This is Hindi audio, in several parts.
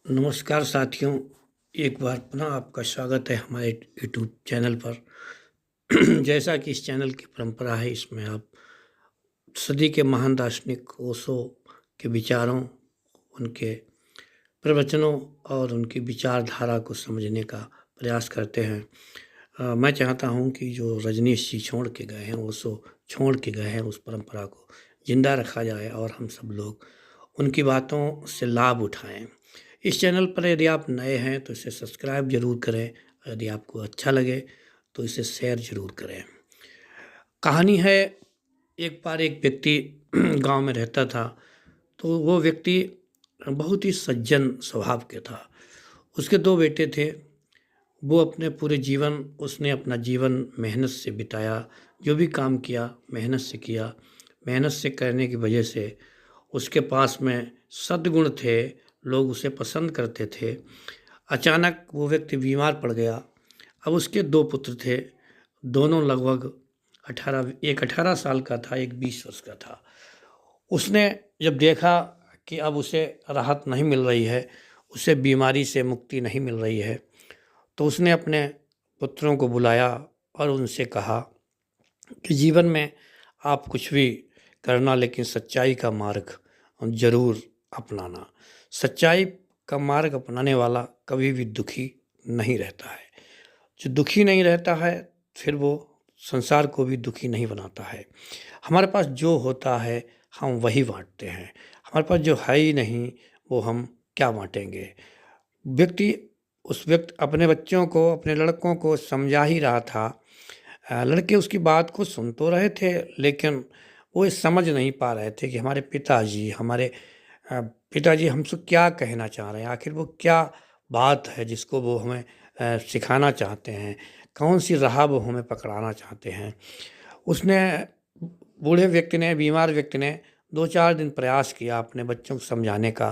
नमस्कार साथियों, एक बार पुनः आपका स्वागत है हमारे यूट्यूब चैनल पर। जैसा कि इस चैनल की परंपरा है, इसमें आप सदी के महान दार्शनिक ओशो के विचारों, उनके प्रवचनों और उनकी विचारधारा को समझने का प्रयास करते हैं। मैं चाहता हूं कि जो रजनीश जी छोड़ के गए हैं, ओशो छोड़ के गए हैं, उस परंपरा को जिंदा रखा जाए और हम सब लोग उनकी बातों से लाभ उठाएं। इस चैनल पर यदि आप नए हैं तो इसे सब्सक्राइब ज़रूर करें। यदि आपको अच्छा लगे तो इसे शेयर ज़रूर करें। कहानी है, एक बार एक व्यक्ति गांव में रहता था। तो वो व्यक्ति बहुत ही सज्जन स्वभाव के था। उसके दो बेटे थे। वो अपने पूरे जीवन उसने अपना जीवन मेहनत से बिताया। जो भी काम किया मेहनत से किया। मेहनत से करने की वजह से उसके पास में सद्गुण थे, लोग उसे पसंद करते थे। अचानक वो व्यक्ति बीमार पड़ गया। अब उसके दो पुत्र थे, दोनों लगभग 18 साल का था, एक 20 वर्ष का था। उसने जब देखा कि अब उसे राहत नहीं मिल रही है, उसे बीमारी से मुक्ति नहीं मिल रही है, तो उसने अपने पुत्रों को बुलाया और उनसे कहा कि जीवन में आप कुछ भी करना, लेकिन सच्चाई का मार्ग जरूर अपनाना। सच्चाई का मार्ग अपनाने वाला कभी भी दुखी नहीं रहता है। जो दुखी नहीं रहता है, फिर वो संसार को भी दुखी नहीं बनाता है। हमारे पास जो होता है हम वही बांटते हैं। हमारे पास जो है ही नहीं, वो हम क्या बांटेंगे। व्यक्ति उस व्यक्ति अपने बच्चों को, अपने लड़कों को समझा ही रहा था। लड़के उसकी बात को सुन तो रहे थे, लेकिन वो ये समझ नहीं पा रहे थे कि हमारे पिताजी हमसे क्या कहना चाह रहे हैं। आखिर वो क्या बात है जिसको वो हमें सिखाना चाहते हैं, कौन सी राह वो हमें पकड़ाना चाहते हैं। उसने बूढ़े व्यक्ति ने, बीमार व्यक्ति ने 2-4 दिन प्रयास किया अपने बच्चों को समझाने का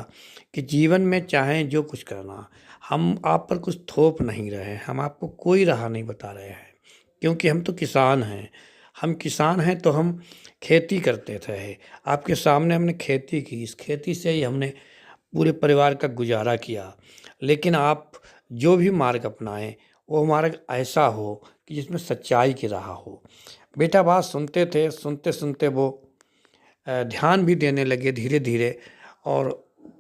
कि जीवन में चाहे जो कुछ करना, हम आप पर कुछ थोप नहीं रहे हैं, हम आपको कोई राह नहीं बता रहे हैं, क्योंकि हम तो किसान हैं। हम किसान हैं तो हम खेती करते थे। आपके सामने हमने खेती की, इस खेती से ही हमने पूरे परिवार का गुजारा किया। लेकिन आप जो भी मार्ग अपनाएं, वो मार्ग ऐसा हो कि जिसमें सच्चाई की राह हो। बेटा बात सुनते थे, सुनते सुनते वो ध्यान भी देने लगे धीरे धीरे। और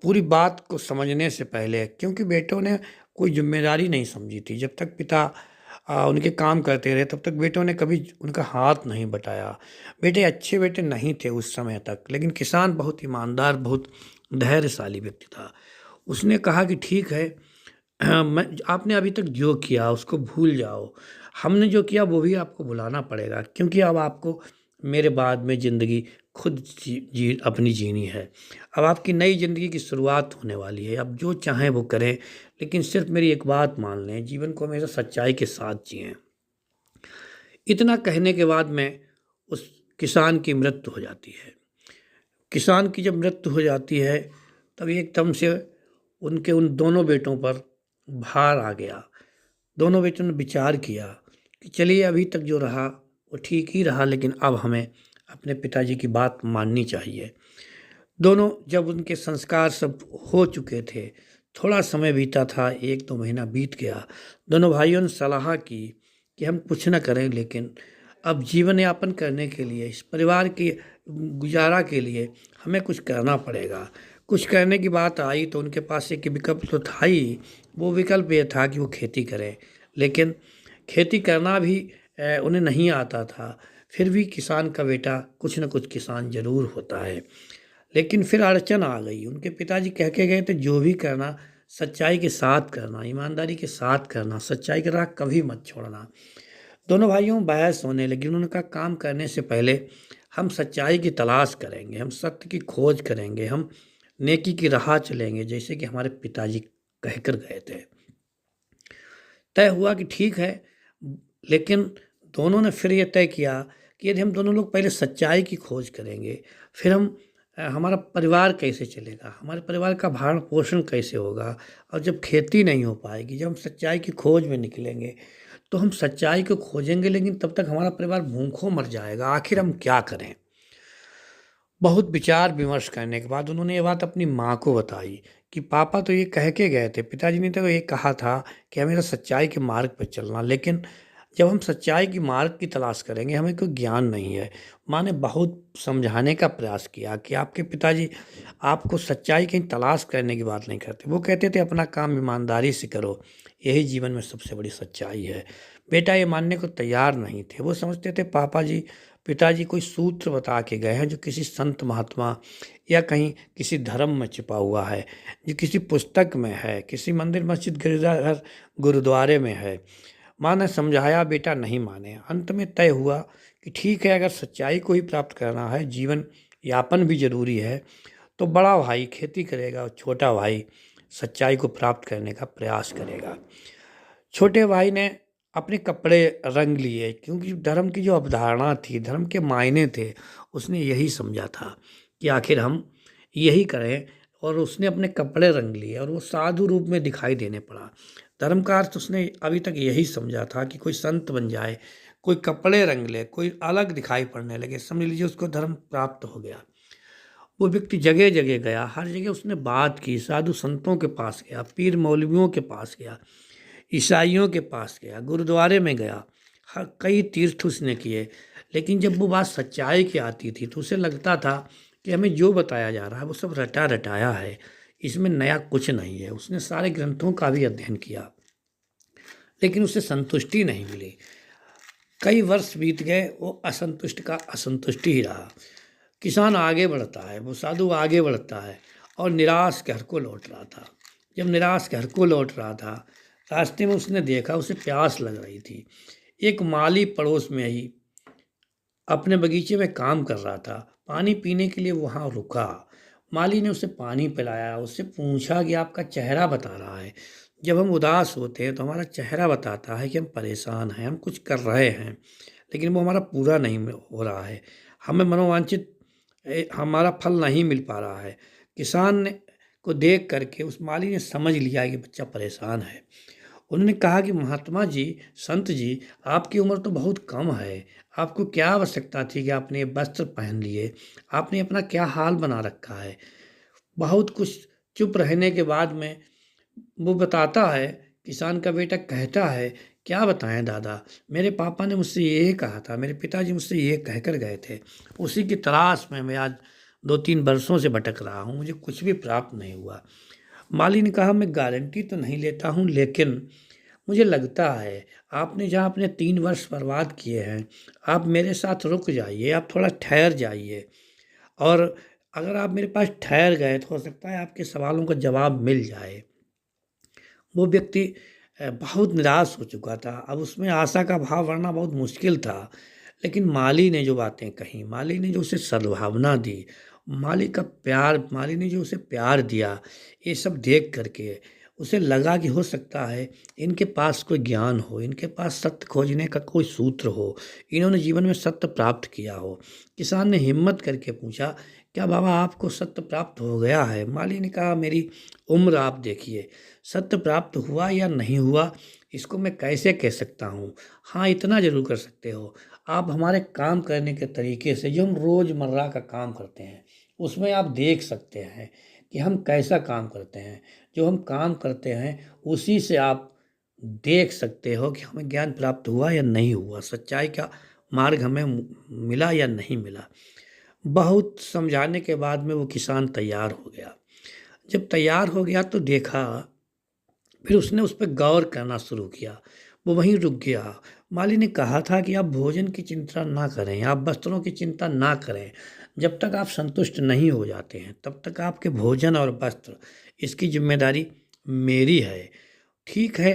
पूरी बात को समझने से पहले, क्योंकि बेटों ने कोई जिम्मेदारी नहीं समझी थी। जब तक पिता उनके काम करते रहे, तब तक बेटों ने कभी उनका हाथ नहीं बटाया। बेटे अच्छे बेटे नहीं थे उस समय तक, लेकिन किसान बहुत ईमानदार, बहुत धैर्यशाली व्यक्ति था। उसने कहा कि ठीक है, मैं आपने अभी तक जो किया उसको भूल जाओ। हमने जो किया वो भी आपको भुलाना पड़ेगा, क्योंकि अब आपको मेरे बाद में ज़िंदगी खुद अपनी जीनी है। अब आपकी नई ज़िंदगी की शुरुआत होने वाली है। अब जो चाहें वो करें, लेकिन सिर्फ मेरी एक बात मान लें, जीवन को हमेशा सच्चाई के साथ जिएं। इतना कहने के बाद में उस किसान की मृत्यु हो जाती है। किसान की जब मृत्यु हो जाती है, तब एकदम से उनके उन दोनों बेटों पर भार आ गया। दोनों बेटों ने विचार किया कि चलिए अभी तक जो रहा वो ठीक ही रहा, लेकिन अब हमें अपने पिताजी की बात माननी चाहिए। दोनों जब उनके संस्कार सब हो चुके थे, थोड़ा समय बीता था, 1-2 महीना बीत गया। दोनों भाइयों ने सलाह की कि हम कुछ न करें, लेकिन अब जीवन यापन करने के लिए, इस परिवार की गुजारा के लिए हमें कुछ करना पड़ेगा। कुछ करने की बात आई तो उनके पास एक विकल्प तो था ही। वो विकल्प ये था कि वो खेती करें, लेकिन खेती करना भी उन्हें नहीं आता था। फिर भी किसान का बेटा कुछ न कुछ किसान ज़रूर होता है। लेकिन फिर अड़चन आ गई। उनके पिताजी कह के गए थे, जो भी करना सच्चाई के साथ करना, ईमानदारी के साथ करना, सच्चाई की राह कभी मत छोड़ना। दोनों भाइयों में बहस होने लगी। उन्होंने कहा, काम करने से पहले हम सच्चाई की तलाश करेंगे, हम सत्य की खोज करेंगे, हम नेकी की राह चलेंगे, जैसे कि हमारे पिताजी कहकर गए थे। तय हुआ कि ठीक है, लेकिन दोनों ने फिर ये तय किया कि यदि हम दोनों लोग पहले सच्चाई की खोज करेंगे, फिर हमारा परिवार कैसे चलेगा, हमारे परिवार का भरण पोषण कैसे होगा। और जब खेती नहीं हो पाएगी, जब हम सच्चाई की खोज में निकलेंगे, तो हम सच्चाई को खोजेंगे, लेकिन तब तक हमारा परिवार भूखों मर जाएगा। आखिर हम क्या करें। बहुत विचार विमर्श करने के बाद उन्होंने ये बात अपनी माँ को बताई कि पापा तो ये कह के गए थे, पिताजी ने तो ये कहा था कि हमें तो सच्चाई के मार्ग पर चलना, लेकिन जब हम सच्चाई की मार्ग की तलाश करेंगे हमें कोई ज्ञान नहीं है। माँ ने बहुत समझाने का प्रयास किया कि आपके पिताजी आपको सच्चाई की तलाश करने की बात नहीं करते, वो कहते थे अपना काम ईमानदारी से करो, यही जीवन में सबसे बड़ी सच्चाई है। बेटा ये मानने को तैयार नहीं थे, वो समझते थे पिताजी कोई सूत्र बता के गए हैं जो किसी संत महात्मा या कहीं किसी धर्म में छिपा हुआ है, जो किसी पुस्तक में है, किसी मंदिर मस्जिद गिरजाघर गुरुद्वारे में है। माँ ने समझाया, बेटा नहीं माने। अंत में तय हुआ कि ठीक है, अगर सच्चाई को ही प्राप्त करना है, जीवन यापन भी जरूरी है, तो बड़ा भाई खेती करेगा और छोटा भाई सच्चाई को प्राप्त करने का प्रयास करेगा। छोटे भाई ने अपने कपड़े रंग लिए, क्योंकि धर्म की जो अवधारणा थी, धर्म के मायने थे, उसने यही समझा था कि आखिर हम यही करें, और उसने अपने कपड़े रंग लिए और वो साधु रूप में दिखाई देने पड़ा। धर्म का अर्थ उसने अभी तक यही समझा था कि कोई संत बन जाए, कोई कपड़े रंग ले, कोई अलग दिखाई पड़ने लगे, समझ लीजिए उसको धर्म प्राप्त हो गया। वो व्यक्ति जगह जगह गया, हर जगह उसने बात की, साधु संतों के पास गया, पीर मौलवियों के पास गया, ईसाइयों के पास गया, गुरुद्वारे में गया, हर कई तीर्थ उसने किए। लेकिन जब वो बात सच्चाई की आती थी तो उसे लगता था कि हमें जो बताया जा रहा है वो सब रटा रटाया है, इसमें नया कुछ नहीं है। उसने सारे ग्रंथों का भी अध्ययन किया, लेकिन उसे संतुष्टि नहीं मिली। कई वर्ष बीत गए, वो असंतुष्ट का असंतुष्ट ही रहा। किसान आगे बढ़ता है, वो साधु आगे बढ़ता है, और निराश घर को लौट रहा था। जब निराश घर को लौट रहा था, रास्ते में उसने देखा, उसे प्यास लग रही थी। एक माली पड़ोस में ही अपने बगीचे में काम कर रहा था, पानी पीने के लिए वहाँ रुका। माली ने उसे पानी पिलाया, उससे पूछा कि आपका चेहरा बता रहा है, जब हम उदास होते हैं तो हमारा चेहरा बताता है कि हम परेशान हैं, हम कुछ कर रहे हैं, लेकिन वो हमारा पूरा नहीं हो रहा है, हमें मनोवांछित हमारा फल नहीं मिल पा रहा है। किसान ने को देख करके उस माली ने समझ लिया कि बच्चा परेशान है। उन्होंने कहा कि महात्मा जी, संत जी, आपकी उम्र तो बहुत कम है, आपको क्या आवश्यकता थी कि आपने ये वस्त्र पहन लिए, आपने अपना क्या हाल बना रखा है। बहुत कुछ चुप रहने के बाद में वो बताता है, किसान का बेटा कहता है, क्या बताएं दादा, मेरे पापा ने मुझसे ये कहा था, मेरे पिताजी मुझसे ये कहकर गए थे, उसी की तलाश में मैं आज 2-3 वर्षों से भटक रहा हूँ, मुझे कुछ भी प्राप्त नहीं हुआ। माली ने कहा, मैं गारंटी तो नहीं लेता हूँ, लेकिन मुझे लगता है आपने जहाँ अपने 3 वर्ष बर्बाद किए हैं, आप मेरे साथ रुक जाइए, आप थोड़ा ठहर जाइए, और अगर आप मेरे पास ठहर गए तो हो सकता है आपके सवालों का जवाब मिल जाए। वो व्यक्ति बहुत निराश हो चुका था, अब उसमें आशा का भाव भरना बहुत मुश्किल था। लेकिन माली ने जो बातें कही, माली ने जो उसे सद्भावना दी, माली ने जो उसे प्यार दिया, ये सब देख करके उसे लगा कि हो सकता है इनके पास कोई ज्ञान हो, इनके पास सत्य खोजने का कोई सूत्र हो, इन्होंने जीवन में सत्य प्राप्त किया हो। किसान ने हिम्मत करके पूछा, क्या बाबा आपको सत्य प्राप्त हो गया है? माली ने कहा, मेरी उम्र आप देखिए, सत्य प्राप्त हुआ या नहीं हुआ इसको मैं कैसे कह सकता हूँ। हाँ, इतना ज़रूर कर सकते हो, आप हमारे काम करने के तरीके से, जो हम रोज़मर्रा का काम करते हैं उसमें आप देख सकते हैं कि हम कैसा काम करते हैं। जो हम काम करते हैं उसी से आप देख सकते हो कि हमें ज्ञान प्राप्त हुआ या नहीं हुआ, सच्चाई का मार्ग हमें मिला या नहीं मिला। बहुत समझाने के बाद में वो किसान तैयार हो गया। जब तैयार हो गया तो देखा, फिर उसने उस पर गौर करना शुरू किया, वो वहीं रुक गया। माली ने कहा था कि आप भोजन की चिंता ना करें, आप वस्त्रों की चिंता ना करें, जब तक आप संतुष्ट नहीं हो जाते हैं तब तक आपके भोजन और वस्त्र, इसकी जिम्मेदारी मेरी है। ठीक है,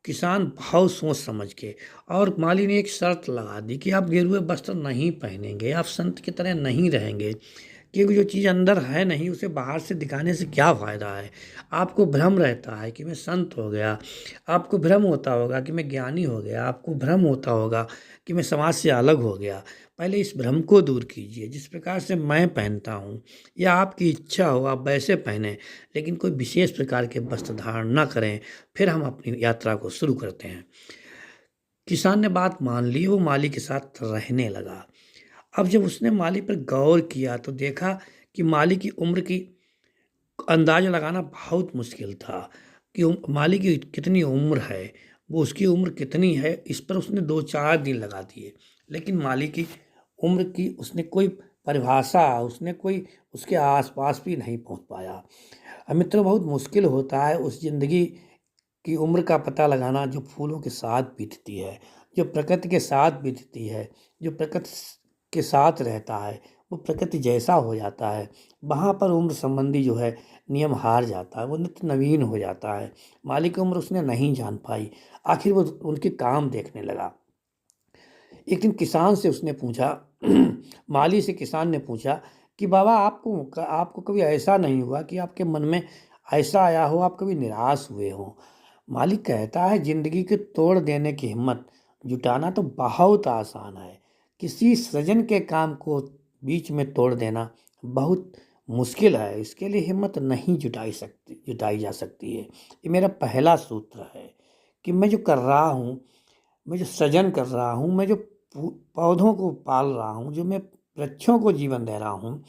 किसान बहुत सोच समझ के, और माली ने एक शर्त लगा दी कि आप गेरुए वस्त्र नहीं पहनेंगे, आप संत की तरह नहीं रहेंगे, क्योंकि जो चीज़ अंदर है नहीं उसे बाहर से दिखाने से क्या फ़ायदा है। आपको भ्रम रहता है कि मैं संत हो गया, आपको भ्रम होता होगा कि मैं ज्ञानी हो गया, आपको भ्रम होता होगा कि मैं समाज से अलग हो गया। पहले इस भ्रम को दूर कीजिए। जिस प्रकार से मैं पहनता हूँ या आपकी इच्छा हो आप वैसे पहने, लेकिन कोई विशेष प्रकार के वस्त्र धारण न करें, फिर हम अपनी यात्रा को शुरू करते हैं। किसान ने बात मान ली, वो माली के साथ रहने लगा। अब जब उसने माली पर गौर किया तो देखा कि माली की उम्र की अंदाज़ा लगाना बहुत मुश्किल था कि माली की कितनी उम्र है, वो उसकी उम्र कितनी है, इस पर उसने 2-4 दिन लगा दिए। लेकिन माली की उम्र की उसने कोई परिभाषा, उसने कोई उसके आस-पास भी नहीं पहुँच पाया। मित्रों, बहुत मुश्किल होता है उस ज़िंदगी की उम्र का पता लगाना जो फूलों के साथ बीतती है, जो प्रकृति के साथ बीतती है, जो प्रकृति के साथ रहता है, वो प्रकृति जैसा हो जाता है। वहाँ पर उम्र संबंधी जो है नियम हार जाता है, वो नित्य नवीन हो जाता है। माली की उम्र उसने नहीं जान पाई, आखिर वो उनके काम देखने लगा। एक दिन किसान से उसने पूछा माली से किसान ने पूछा कि बाबा, आपको कभी ऐसा नहीं हुआ कि आपके मन में ऐसा आया हो, आप कभी निराश हुए हो? माली कहता है, जिंदगी के तोड़ देने की हिम्मत जुटाना तो बहुत आसान है, किसी सृजन के काम को बीच में तोड़ देना बहुत मुश्किल है। इसके लिए हिम्मत नहीं जुटाई जा सकती है। ये मेरा पहला सूत्र है कि मैं जो कर रहा हूँ, मैं जो सृजन कर रहा हूँ, मैं जो पौधों को पाल रहा हूँ, जो मैं वृक्षों को जीवन दे रहा हूँ,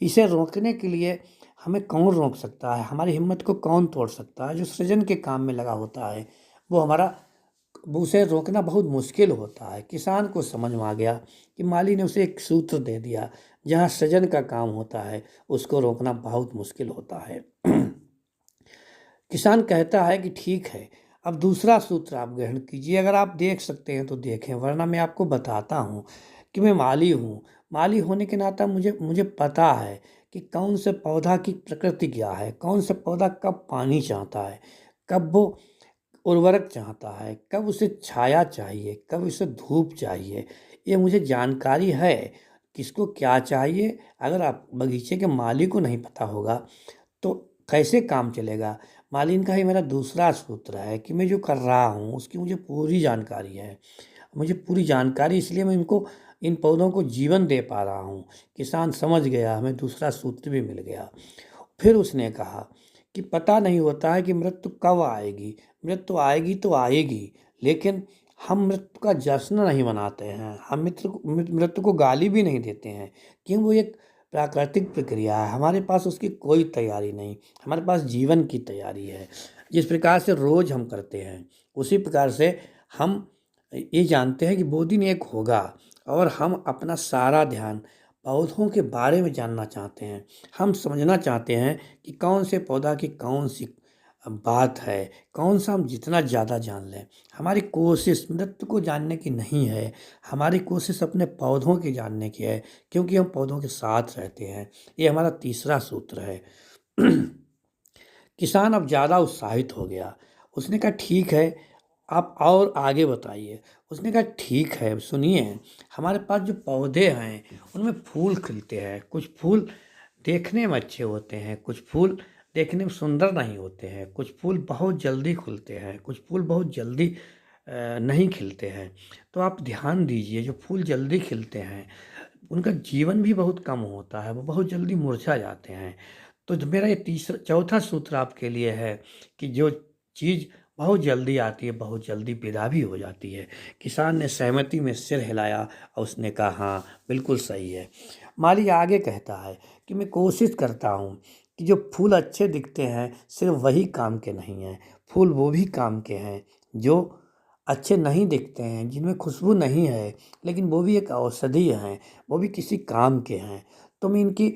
इसे रोकने के लिए हमें कौन रोक सकता है? हमारी हिम्मत को कौन तोड़ सकता है? जो सृजन के काम में लगा होता है, वो उसे रोकना बहुत मुश्किल होता है। किसान को समझ में आ गया कि माली ने उसे एक सूत्र दे दिया, जहाँ सृजन का काम होता है, उसको रोकना बहुत मुश्किल होता है। किसान कहता है कि ठीक है, अब दूसरा सूत्र आप ग्रहण कीजिए, अगर आप देख सकते हैं तो देखें, वरना मैं आपको बताता हूँ कि मैं माली हूँ। माली होने के नाता मुझे मुझे पता है कि कौन से पौधा की प्रकृति क्या है, कौन सा पौधा कब पानी चाहता है, कब वो उर्वरक चाहता है, कब उसे छाया चाहिए, कब उसे धूप चाहिए, ये मुझे जानकारी है। किसको क्या चाहिए, अगर आप बगीचे के माली को नहीं पता होगा तो कैसे काम चलेगा? मालिन का ही मेरा दूसरा सूत्र है कि मैं जो कर रहा हूँ उसकी मुझे पूरी जानकारी है। मुझे पूरी जानकारी, इसलिए मैं इन पौधों को जीवन दे पा रहा हूँ। किसान समझ गया, हमें दूसरा सूत्र भी मिल गया। फिर उसने कहा कि पता नहीं होता है कि मृत्यु कब आएगी। मृत्यु आएगी तो आएगी, लेकिन हम मृत्यु का जश्न नहीं मनाते हैं। हम मृत्यु को गाली भी नहीं देते हैं, क्यों? वो एक प्राकृतिक प्रक्रिया है, हमारे पास उसकी कोई तैयारी नहीं, हमारे पास जीवन की तैयारी है। जिस प्रकार से रोज़ हम करते हैं, उसी प्रकार से हम ये जानते हैं कि वो दिन एक होगा, और हम अपना सारा ध्यान पौधों के बारे में जानना चाहते हैं। हम समझना चाहते हैं कि कौन से पौधा की कौन सी बात है, कौन सा हम जितना ज़्यादा जान लें। हमारी कोशिश मृत्यु को जानने की नहीं है, हमारी कोशिश अपने पौधों की जानने की है, क्योंकि हम पौधों के साथ रहते हैं। ये हमारा तीसरा सूत्र है। किसान अब ज़्यादा उत्साहित हो गया। उसने कहा, ठीक है, आप और आगे बताइए। उसने कहा, ठीक है, सुनिए, हमारे पास जो पौधे हैं उनमें फूल खिलते हैं। कुछ फूल देखने में अच्छे होते हैं, कुछ फूल देखने में सुंदर नहीं होते हैं, कुछ फूल बहुत जल्दी खुलते हैं, कुछ फूल बहुत जल्दी नहीं खिलते हैं। तो आप ध्यान दीजिए, जो फूल जल्दी खिलते हैं उनका जीवन भी बहुत कम होता है, वो बहुत जल्दी मुरझा जाते हैं। तो जो मेरा ये तीसरा चौथा सूत्र आपके लिए है कि जो चीज़ बहुत जल्दी आती है, बहुत जल्दी विदा भी हो जाती है। किसान ने सहमति में सिर हिलाया और उसने कहा, हाँ, बिल्कुल सही है। माली आगे कहता है कि मैं कोशिश करता हूँ कि जो फूल अच्छे दिखते हैं सिर्फ वही काम के नहीं हैं, फूल वो भी काम के हैं जो अच्छे नहीं दिखते हैं, जिनमें खुशबू नहीं है, लेकिन वो भी एक औषधि हैं, वो भी किसी काम के हैं। तो मैं इनकी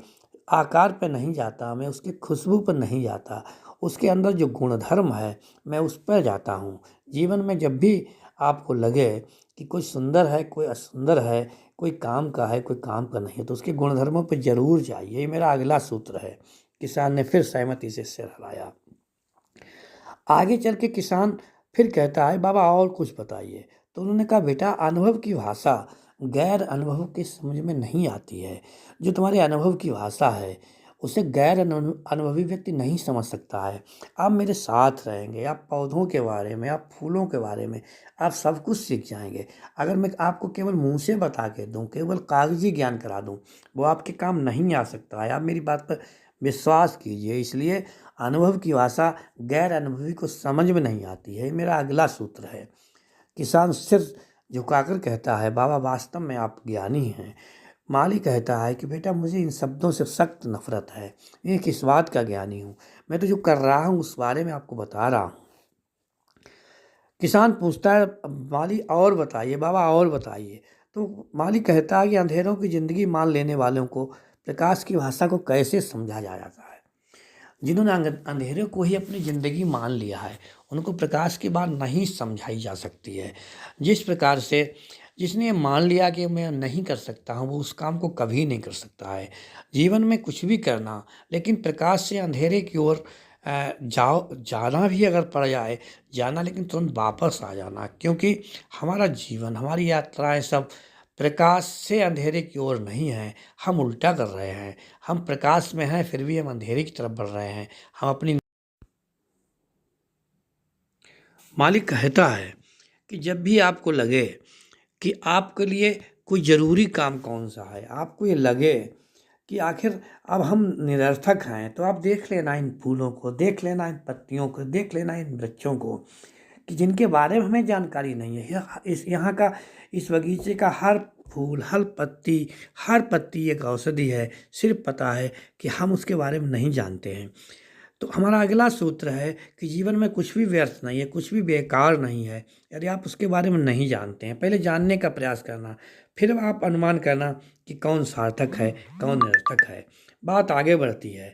आकार पे नहीं जाता, मैं उसकी खुशबू पर नहीं जाता, उसके अंदर जो गुणधर्म है मैं उस पर जाता हूँ। जीवन में जब भी आपको लगे कि कोई सुंदर है, कोई असुंदर है, कोई काम का है, कोई काम का नहीं है, तो उसके गुणधर्मों पर ज़रूर जाइए। ये मेरा अगला सूत्र है। किसान ने फिर सहमति से सिर हिलाया। आगे चल के किसान फिर कहता है, बाबा और कुछ बताइए। तो उन्होंने कहा, बेटा, अनुभव की भाषा गैर अनुभव के समझ में नहीं आती है। जो तुम्हारे अनुभव की भाषा है उसे गैर अनुभवी व्यक्ति नहीं समझ सकता है। आप मेरे साथ रहेंगे, आप पौधों के बारे में, आप फूलों के बारे में, आप सब कुछ सीख जाएंगे। अगर मैं आपको केवल मुंह से बता के दूं, केवल कागजी ज्ञान करा दूं, वो आपके काम नहीं आ सकता है। आप मेरी बात पर विश्वास कीजिए। इसलिए अनुभव की भाषा गैर अनुभवी को समझ में नहीं आती है। मेरा अगला सूत्र है। किसान सिर झुकाकर कहता है, बाबा, वास्तव में आप ज्ञानी हैं। माली कहता है कि बेटा मुझे इन शब्दों से सख्त नफरत है, मैं किस बात का ज्ञानी हूँ, मैं तो जो कर रहा हूँ उस बारे में आपको बता रहा हूँ। किसान पूछता है, माली और बताइए बाबा और बताइए। तो माली कहता है कि अंधेरों की ज़िंदगी मान लेने वालों को प्रकाश की भाषा को कैसे समझा जा जाता है। जिन्होंने अंधेरे को ही अपनी ज़िंदगी मान लिया है, उनको प्रकाश की बात नहीं समझाई जा सकती है। जिस प्रकार से जिसने ये मान लिया कि मैं नहीं कर सकता हूँ, वो उस काम को कभी नहीं कर सकता है। जीवन में कुछ भी करना, लेकिन प्रकाश से अंधेरे की ओर जाना भी अगर पड़ जाए, जाना लेकिन तुरंत वापस आ जाना, क्योंकि हमारा जीवन, हमारी यात्राएं सब प्रकाश से अंधेरे की ओर नहीं है, हम उल्टा कर रहे हैं। हम प्रकाश में हैं फिर भी हम अंधेरे की तरफ बढ़ रहे हैं। हम अपनी मालिक कहता है कि जब भी आपको लगे कि आपके लिए कोई ज़रूरी काम कौन सा है, आपको ये लगे कि आखिर अब हम निरर्थक हैं, तो आप देख लेना इन फूलों को, देख लेना इन पत्तियों को, देख लेना इन वृक्षों को, कि जिनके बारे में हमें जानकारी नहीं है। इस यहाँ का, इस बगीचे का हर फूल, हर पत्ती एक औषधि है। सिर्फ पता है कि हम उसके बारे में नहीं जानते हैं। तो हमारा अगला सूत्र है कि जीवन में कुछ भी व्यर्थ नहीं है, कुछ भी बेकार नहीं है यदि आप उसके बारे में नहीं जानते हैं। पहले जानने का प्रयास करना, फिर आप अनुमान करना कि कौन सार्थक है, कौन निरर्थक है। बात आगे बढ़ती है।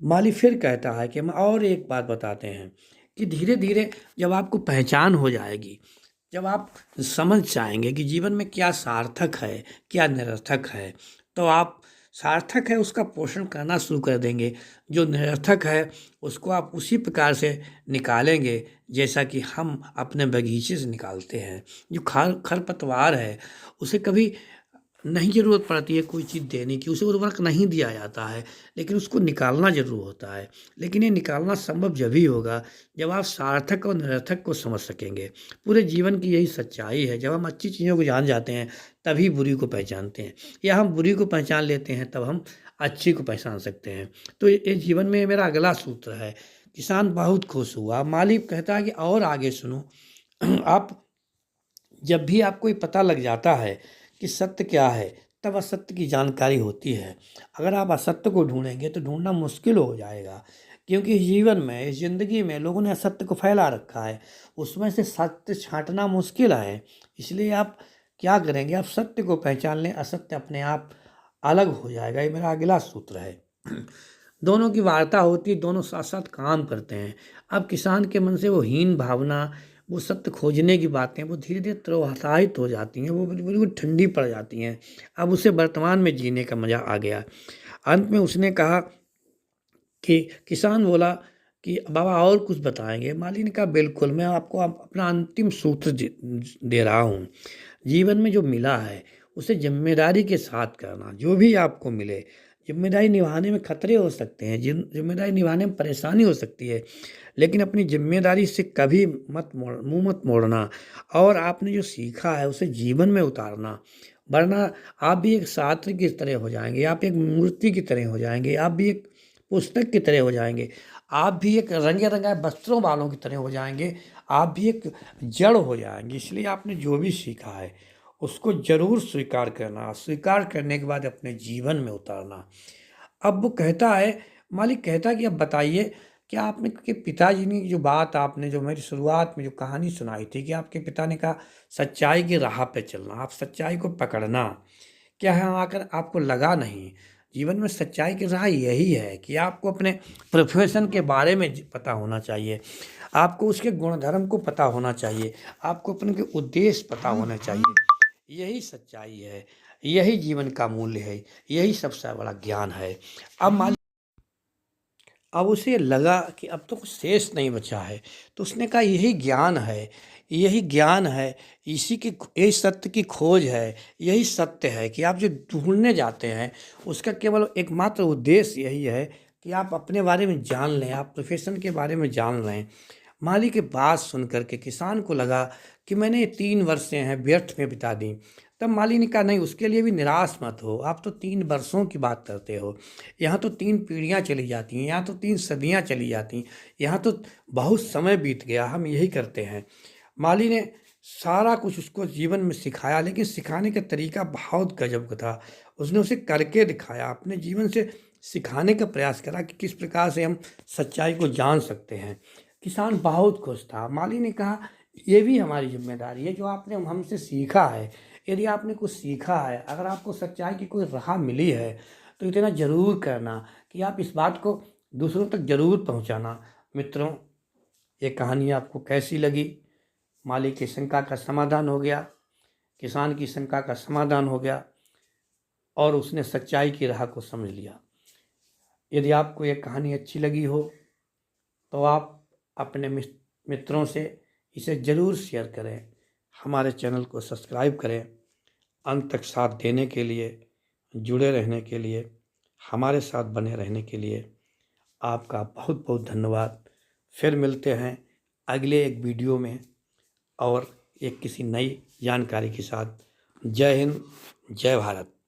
माली फिर कहता है कि हम और एक बात बताते हैं कि धीरे धीरे जब आपको पहचान हो जाएगी, जब आप समझ जाएंगे कि जीवन में क्या सार्थक है, क्या निरर्थक है, तो आप सार्थक है उसका पोषण करना शुरू कर देंगे। जो निरर्थक है उसको आप उसी प्रकार से निकालेंगे जैसा कि हम अपने बगीचे से निकालते हैं। जो खरपतवार है उसे कभी नहीं ज़रूरत पड़ती है कोई चीज़ देने की, उसे उर्वरक नहीं दिया जाता है, लेकिन उसको निकालना ज़रूर होता है। लेकिन ये निकालना संभव जब ही होगा जब आप सार्थक और निरर्थक को समझ सकेंगे। पूरे जीवन की यही सच्चाई है। जब हम अच्छी चीज़ों को जान जाते हैं तभी बुरी को पहचानते हैं, या हम बुरी को पहचान लेते हैं तब हम अच्छी को पहचान सकते हैं। तो ये जीवन में मेरा अगला सूत्र है। किसान बहुत खुश हुआ। मालिक कहता है कि और आगे सुनो। आप जब भी आपको ये पता लग जाता है कि सत्य क्या है, तब असत्य की जानकारी होती है। अगर आप असत्य को ढूंढेंगे तो ढूंढना मुश्किल हो जाएगा, क्योंकि जीवन में, इस ज़िंदगी में लोगों ने असत्य को फैला रखा है, उसमें से सत्य छांटना मुश्किल है। इसलिए आप क्या करेंगे, आप सत्य को पहचान लें, असत्य अपने आप अलग हो जाएगा। ये मेरा अगला सूत्र है। दोनों की वार्ता होती है, दोनों साथ साथ काम करते हैं। अब किसान के मन से वो हीन भावना, वो सत्य खोजने की बातें, वो धीरे धीरे त्रोसाहित हो जाती हैं, वो बिल्कुल ठंडी पड़ जाती हैं। अब उसे वर्तमान में जीने का मज़ा आ गया। अंत में उसने कहा कि किसान बोला कि बाबा और कुछ बताएंगे। माली ने कहा बिल्कुल, मैं आपको अपना अंतिम सूत्र दे रहा हूँ। जीवन में जो मिला है उसे जिम्मेदारी के साथ करना। जो भी आपको मिले, जिम्मेदारी निभाने में खतरे हो सकते हैं, जिम्मेदारी निभाने में परेशानी हो सकती है, लेकिन अपनी जिम्मेदारी से कभी मुंह मत मोड़ना, और आपने जो सीखा है उसे जीवन में उतारना। वरना आप भी एक छात्र की तरह हो जाएंगे, आप एक मूर्ति की तरह हो जाएंगे, आप भी एक पुस्तक की तरह हो जाएंगे, आप भी एक रंगे रंगाए वस्त्रों वालों की तरह हो जाएंगे, आप भी एक जड़ हो जाएंगे। इसलिए आपने जो भी सीखा है उसको जरूर स्वीकार करना, स्वीकार करने के बाद अपने जीवन में उतारना। अब वो कहता है, मालिक कहता है कि अब बताइए, क्या आपने के पिताजी ने जो बात, आपने जो मेरी शुरुआत में जो कहानी सुनाई थी कि आपके पिता ने कहा सच्चाई की राह पे चलना, आप सच्चाई को पकड़ना, क्या है आकर आपको लगा नहीं? जीवन में सच्चाई की राह यही है कि आपको अपने प्रोफेशन के बारे में पता होना चाहिए, आपको उसके गुणधर्म को पता होना चाहिए, आपको अपने के उद्देश्य पता होना चाहिए। यही सच्चाई है, यही जीवन का मूल्य है, यही सबसे बड़ा ज्ञान है। अब अब उसे लगा कि अब तो कुछ शेष नहीं बचा है, तो उसने कहा यही ज्ञान है, यही ज्ञान है, इसी की, यही सत्य की खोज है, यही सत्य है कि आप जो ढूंढने जाते हैं उसका केवल एकमात्र उद्देश्य यही है कि आप अपने बारे में जान लें, आप प्रोफेशन के बारे में जान लें। माली की बात सुन करके किसान को लगा कि मैंने ये 3 वर्षें हैं व्यर्थ में बिता दी। तब माली ने कहा नहीं, उसके लिए भी निराश मत हो, आप तो 3 वर्षों की बात करते हो, यहाँ तो 3 पीढ़ियाँ चली जाती हैं, यहाँ तो 3 सदियाँ चली जाती, यहाँ तो बहुत समय बीत गया, हम यही करते हैं। माली ने सारा कुछ उसको जीवन में सिखाया, लेकिन सिखाने का तरीका बहुत गजब का था। उसने उसे करके दिखाया, अपने जीवन से सिखाने का प्रयास करा कि किस प्रकार से हम सच्चाई को जान सकते हैं। किसान बहुत खुश था। माली ने कहा, ये भी हमारी जिम्मेदारी है जो आपने हमसे सीखा है। यदि आपने कुछ सीखा है, अगर आपको सच्चाई की कोई राह मिली है, तो इतना ज़रूर करना कि आप इस बात को दूसरों तक ज़रूर पहुंचाना। मित्रों, ये कहानी आपको कैसी लगी? माली की शंका का समाधान हो गया, किसान की शंका का समाधान हो गया और उसने सच्चाई की राह को समझ लिया। यदि आपको ये कहानी अच्छी लगी हो तो आप अपने मित्रों से इसे ज़रूर शेयर करें, हमारे चैनल को सब्सक्राइब करें। अंत तक साथ देने के लिए, जुड़े रहने के लिए, हमारे साथ बने रहने के लिए आपका बहुत बहुत धन्यवाद। फिर मिलते हैं अगले एक वीडियो में और एक किसी नई जानकारी के साथ। जय हिंद, जय भारत।